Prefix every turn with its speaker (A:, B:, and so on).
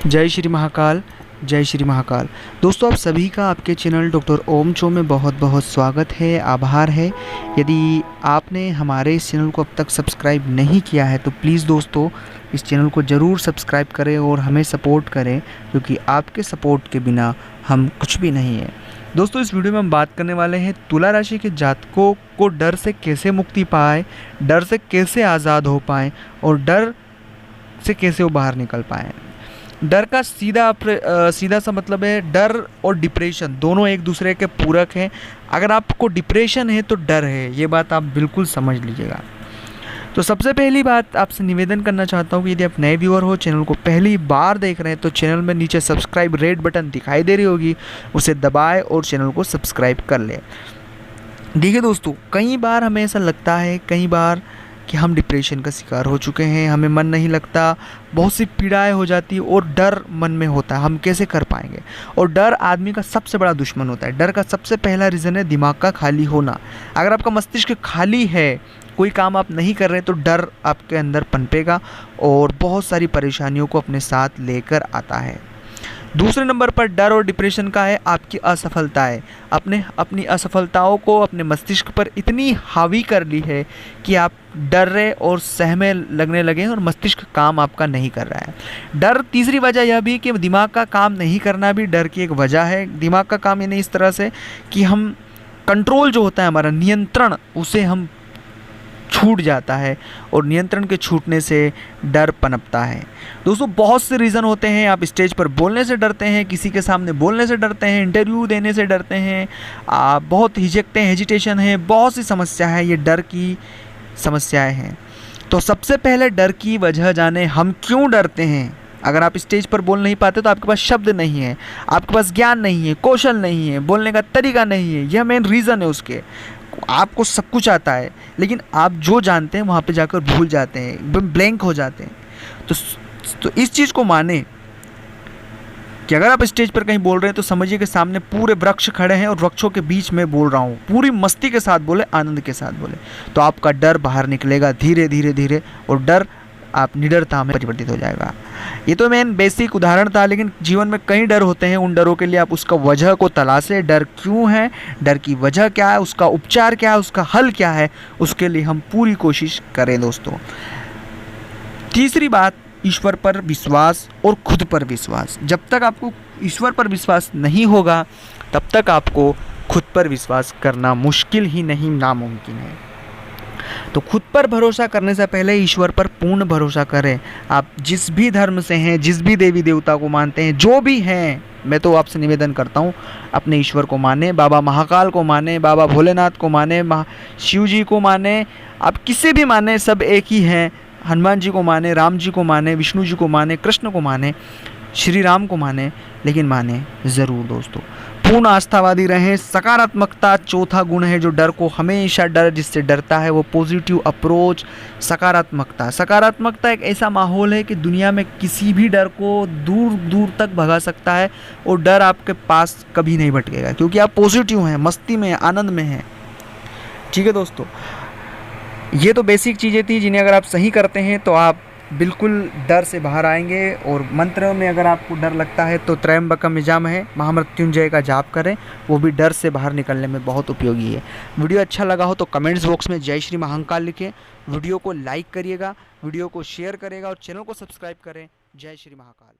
A: जय श्री महाकाल, जय श्री महाकाल। दोस्तों, आप सभी का आपके चैनल डॉक्टर ओम चो में बहुत बहुत स्वागत है, आभार है। यदि आपने हमारे इस चैनल को अब तक सब्सक्राइब नहीं किया है तो प्लीज़ दोस्तों इस चैनल को ज़रूर सब्सक्राइब करें और हमें सपोर्ट करें, क्योंकि आपके सपोर्ट के बिना हम कुछ भी नहीं है। दोस्तों, इस वीडियो में हम बात करने वाले हैं तुला राशि के जातकों को डर से कैसे मुक्ति पाए, डर से कैसे आज़ाद हो पाएँ और डर से कैसे वो बाहर निकल पाएँ। डर का सीधा सा मतलब है, डर और डिप्रेशन दोनों एक दूसरे के पूरक हैं। अगर आपको डिप्रेशन है तो डर है, ये बात आप बिल्कुल समझ लीजिएगा। तो सबसे पहली बात आपसे निवेदन करना चाहता हूँ कि यदि आप नए व्यूअर हो, चैनल को पहली बार देख रहे हैं तो चैनल में नीचे सब्सक्राइब रेड बटन दिखाई दे रही होगी, उसे दबाएं और चैनल को सब्सक्राइब कर लें। देखिए दोस्तों, कई बार हमें ऐसा लगता है कि हम डिप्रेशन का शिकार हो चुके हैं, हमें मन नहीं लगता, बहुत सी पीड़ाएं हो जाती है और डर मन में होता है, हम कैसे कर पाएंगे। और डर आदमी का सबसे बड़ा दुश्मन होता है। डर का सबसे पहला रीज़न है दिमाग का खाली होना। अगर आपका मस्तिष्क खाली है, कोई काम आप नहीं कर रहे तो डर आपके अंदर पनपेगा और बहुत सारी परेशानियों को अपने साथ लेकर आता है। दूसरे नंबर पर डर और डिप्रेशन का है आपकी असफलताएं। अपनी असफलताओं को अपने मस्तिष्क पर इतनी हावी कर ली है कि आप डर रहे और सहमे लगने लगे और मस्तिष्क काम आपका नहीं कर रहा है। डर, तीसरी वजह यह भी कि दिमाग का काम नहीं करना भी डर की एक वजह है। दिमाग का काम यानी इस तरह से कि हम कंट्रोल जो होता है हमारा नियंत्रण, उसे हम छूट जाता है और नियंत्रण के छूटने से डर पनपता है। दोस्तों, बहुत से रीज़न होते हैं। आप स्टेज पर बोलने से डरते हैं, किसी के सामने बोलने से डरते हैं, इंटरव्यू देने से डरते हैं, आप बहुत हिचकते हैं, हेजिटेशन है, बहुत सी समस्या है, ये डर की समस्याएं हैं। तो सबसे पहले डर की वजह जाने, हम क्यों डरते हैं। अगर आप स्टेज पर बोल नहीं पाते तो आपके पास शब्द नहीं है, आपके पास ज्ञान नहीं है, कौशल नहीं है, बोलने का तरीका नहीं है, यह मेन रीज़न है उसके। आपको सब कुछ आता है लेकिन आप जो जानते हैं वहाँ पे जाकर भूल जाते हैं, एकदम ब्लैंक हो जाते हैं। तो इस चीज़ को माने कि अगर आप स्टेज पर कहीं बोल रहे हैं तो समझिए कि सामने पूरे वृक्ष खड़े हैं और वृक्षों के बीच में बोल रहा हूँ। पूरी मस्ती के साथ बोले, आनंद के साथ बोले, तो आपका डर बाहर निकलेगा धीरे धीरे धीरे और डर आप निडरता में परिवर्तित हो जाएगा। ये तो मेन बेसिक उदाहरण था, लेकिन जीवन में कई डर होते हैं। उन डरों के लिए आप उसका वजह को तलाशें, डर क्यों है, डर की वजह क्या है, उसका उपचार क्या है, उसका हल क्या है, उसके लिए हम पूरी कोशिश करें दोस्तों। तीसरी बात, ईश्वर पर विश्वास और खुद पर विश्वास। जब तक आपको ईश्वर पर विश्वास नहीं होगा तब तक आपको खुद पर विश्वास करना मुश्किल ही नहीं, नामुमकिन है। तो खुद पर भरोसा करने से पहले ईश्वर पर पूर्ण भरोसा करें। आप जिस भी धर्म से हैं, जिस भी देवी देवता को मानते हैं, जो भी हैं, मैं तो आपसे निवेदन करता हूँ अपने ईश्वर को माने, बाबा महाकाल को माने, बाबा भोलेनाथ को माने, शिव जी को माने, आप किसे भी माने, सब एक ही हैं। हनुमान जी को माने, राम जी को माने, विष्णु जी को माने, कृष्ण को माने, श्री राम को माने, लेकिन माने ज़रूर दोस्तों। पूर्ण आस्थावादी रहें। सकारात्मकता चौथा गुण है जो डर को हमेशा, डर जिससे डरता है वो पॉजिटिव अप्रोच, सकारात्मकता एक ऐसा माहौल है कि दुनिया में किसी भी डर को दूर दूर तक भगा सकता है और डर आपके पास कभी नहीं भटकेगा, क्योंकि आप पॉजिटिव हैं, मस्ती में, आनंद में हैं। ठीक है दोस्तों, ये तो बेसिक चीज़ें थी जिन्हें अगर आप सही करते हैं तो आप बिल्कुल डर से बाहर आएंगे। और मंत्र में अगर आपको डर लगता है तो त्रयंबकम यजामहे है, महामृत्युंजय का जाप करें, वो भी डर से बाहर निकलने में बहुत उपयोगी है। वीडियो अच्छा लगा हो तो कमेंट्स बॉक्स में जय श्री महाकाल लिखें, वीडियो को लाइक करिएगा, वीडियो को शेयर करेगा और चैनल को सब्सक्राइब करें। जय श्री महाकाल।